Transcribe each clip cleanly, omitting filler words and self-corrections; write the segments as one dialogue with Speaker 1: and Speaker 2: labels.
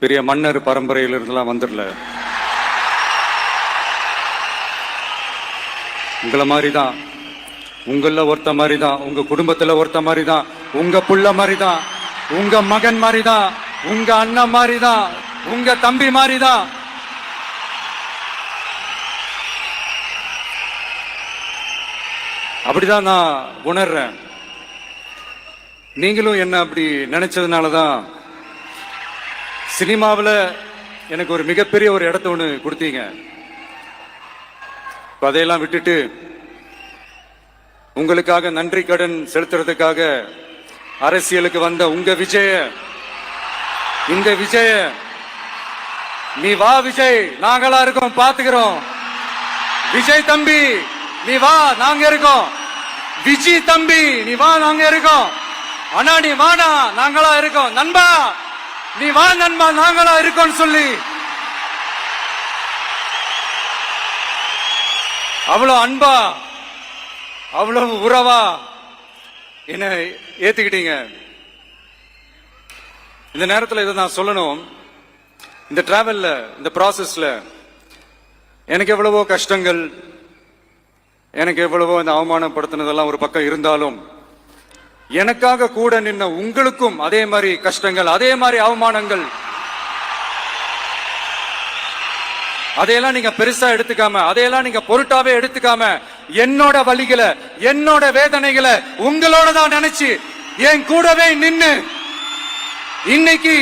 Speaker 1: பெரிய மன்னர் பரம்பரையிலிருந்துலாம் வந்துடல. உங்களை மாதிரி தான், உங்கள ஒருத்த மாதிரி தான், உங்க குடும்பத்துல ஒருத்த மாதிரி தான், உங்க புள்ள மாதிரி தான், உங்க மகன் மாதிரி தான், உங்க அண்ணன் மாதிரி தான், உங்க தம்பி மாதிரி தான். அப்படிதான் நான் உணர்றேன். நீங்களும் என்ன அப்படி நினைச்சதுனாலதான் சினிமாவில் எனக்கு ஒரு மிகப்பெரிய ஒரு இடத்த ஒன்று கொடுத்தீங்க. அதையெல்லாம் விட்டுட்டு உங்களுக்காக நன்றி கடன் செலுத்துறதுக்காக அரசியலுக்கு வந்த உங்க விஜய, இந்த விஜய, நீ வா விஜய், நாங்களா இருக்கோம், பாத்துக்கிறோம். விஜய் தம்பி நீ வா, நாங்க இருக்கோம். விஜய் தம்பி நீ வா, நாங்க இருக்கோம். அண்ணா நீ வாடா, நாங்களா இருக்கோம். நண்பா நீ வா நண்பா, நாங்களா இருக்கோம் சொல்லி அவ்வளவு அன்பா, அவ்வளவு உறவா என்ன ஏத்துக்கிட்டீங்க. இந்த நேரத்தில் இதை நான் சொல்லணும். இந்த டிராவல்ல, இந்த ப்ராசஸ்ல எனக்கு எவ்வளவோ கஷ்டங்கள், எனக்கு எவ்வளவோ இந்த அவமானப்படுத்தினதெல்லாம் ஒரு பக்கம் இருந்தாலும், எனக்காக கூட நின்ன உங்களுக்கும் அதே மாதிரி கஷ்டங்கள், அதே மாதிரி அவமானங்கள், அதையெல்லாம் நீங்க பெருசா எடுத்துக்காம, அதையெல்லாம் நீங்க பொருட்டாவே எடுத்துக்காம, என்னோட வலிகளை, என்னோட வேதனைகளை உங்களோட தான் நினைச்சு என் கூடவே நின்னு இன்னைக்கு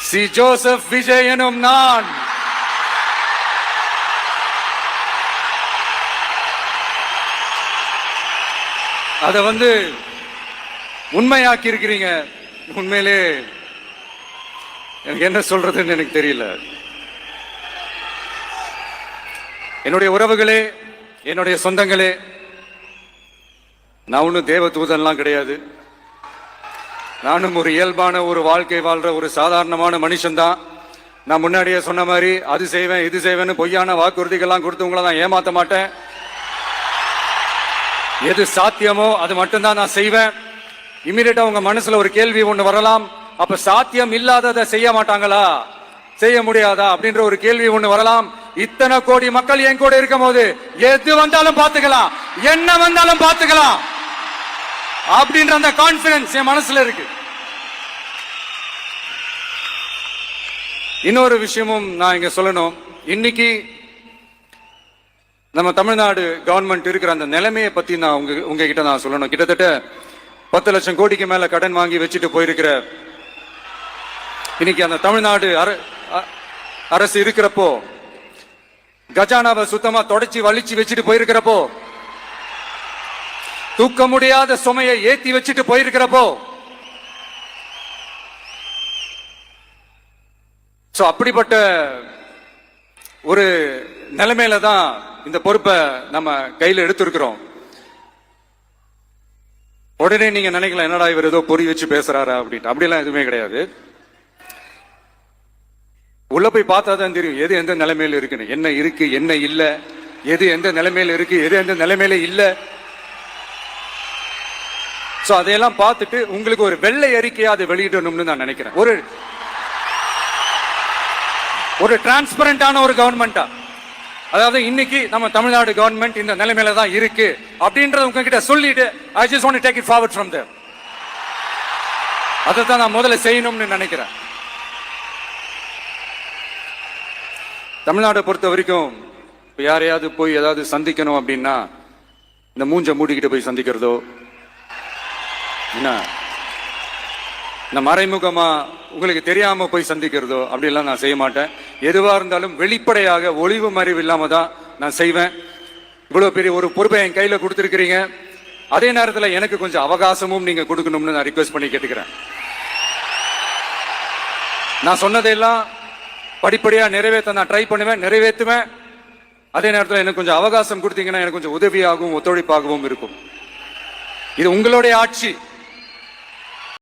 Speaker 1: சி ஜோசப் விஜய் எனும் நான் அதை உண்மையாக்கி இருக்கிறீங்க. உண்மையிலே எனக்கு என்ன சொல்றதுன்னு எனக்கு தெரியல. என்னுடைய உறவுகளே, என்னுடைய சொந்தங்களே, நான் ஒன்றும் தேவ தூதன்லாம் கிடையாது. நானும் ஒரு இயல்பான ஒரு வாழ்க்கை வாழ்ற ஒரு சாதாரணமான மனுஷன்தான். நான் முன்னாடியே சொன்ன மாதிரி அது செய்வேன் இது செய்வேன்னு பொய்யான வாக்குறுதிகள்லாம் கொடுத்தவங்கள நான் ஏமாத்த மாட்டேன். எது சாத்தியமோ அது மட்டும்தான் நான் செய்வேன். இமீடியட்டா உங்க மனசுல ஒரு கேள்வி ஒண்ணு வரலாம், அப்ப சாத்தியம் இல்லாததை செய்ய மாட்டாங்களா, செய்ய முடியாதா அப்படின்ற ஒரு கேள்வி ஒண்ணு வரலாம். இத்தனை கோடி மக்கள் என் கூட இருக்கும் போது எது வந்தாலும் பாத்துக்கலாம், என்ன வந்தாலும் பாத்துக்கலாம் அப்படின்ற அந்த கான்பிடன்ஸ் என் மனசுல இருக்கு. இன்னொரு விஷயமும் நான் இங்க சொல்லணும். இன்னைக்கு நம்ம தமிழ்நாடு கவர்மெண்ட் இருக்கிற அந்த நிலைமையை பத்தி நான் உங்ககிட்ட நான் சொல்லணும். கிட்டத்தட்ட 10 லட்சம் கோடிக்கு மேல கடன் வாங்கி வச்சுட்டு போயிருக்கிற இன்னைக்கு அந்த தமிழ்நாடு அரசு இருக்கிறப்போ, கஜானாவை சுத்தமா தொடச்சி வலிச்சு வச்சுட்டு போயிருக்கிறப்போ, தூக்க முடியாத சுமையை ஏத்தி வச்சுட்டு போயிருக்கிறப்போ, அப்படிப்பட்ட ஒரு நிலைமையில தான் இந்த பொறுப்பை நம்ம கையில எடுத்திருக்கிறோம். உடனே நீங்க நினைக்கலாம், என்னடா இவர் ஏதோ பொறி வச்சு பேசுறாரா அப்படின்ட்டு. அப்படிலாம் எதுவுமே கிடையாது. உள்ள போய் பார்த்தா தான் தெரியும் எது எந்த நிலைமையில இருக்குன்னு, என்ன இருக்கு என்ன இல்ல, எது எந்த நிலைமையில இருக்கு எது எந்த நிலைமையில இல்ல. சோ அதையெல்லாம் பார்த்துட்டு உங்களுக்கு ஒரு வெள்ளை அறிக்கையா அதை வெளியிடணும்னு நான் நினைக்கிறேன். ஒரு டிரான்ஸ்பரண்டான ஒரு கவர்மெண்டா, அதாவது இன்னைக்கு நம்ம தமிழ்நாடு கவர்மெண்ட் இந்த நிலைமையில தான் இருக்கு அப்படின்றத உங்ககிட்ட சொல்லிட்டு I just want to take it forward from there. அதை தான் நான் முதல்ல செய்யணும்னு நினைக்கிறேன். தமிழ்நாட்டை பொறுத்த வரைக்கும் யாரையாவது போய் ஏதாவது சந்திக்கணும் அப்படின்னா இந்த மூஞ்ச மூடிக்கிட்டு போய் சந்திக்கிறதோ, என்ன இந்த மறைமுகமா உங்களுக்கு தெரியாம போய் சந்திக்கிறதோ அப்படிலாம் நான் செய்ய மாட்டேன். எதுவா இருந்தாலும் வெளிப்படையாக ஒளிவு மறைவு இல்லாம தான் நான் செய்வேன். இவ்வளவு பெரிய ஒரு பொறுப்பை என் கையில கொடுத்துருக்கிறீங்க. அதே நேரத்தில் எனக்கு கொஞ்சம் அவகாசமும் நீங்க கொடுக்கணும்னு நான் ரிக்வெஸ்ட் பண்ணி கேட்டுக்கிறேன். நான் சொன்னதெல்லாம் படிப்படியா நிறைவேற்ற நான் ட்ரை பண்ணுவேன், நிறைவேற்றுவேன். அதே நேரத்தில் எனக்கு கொஞ்சம் அவகாசம் கொடுத்தீங்கன்னா எனக்கு கொஞ்சம் உதவியாகவும் ஒத்துழைப்பாகவும் இருக்கும். இது உங்களுடைய ஆட்சி.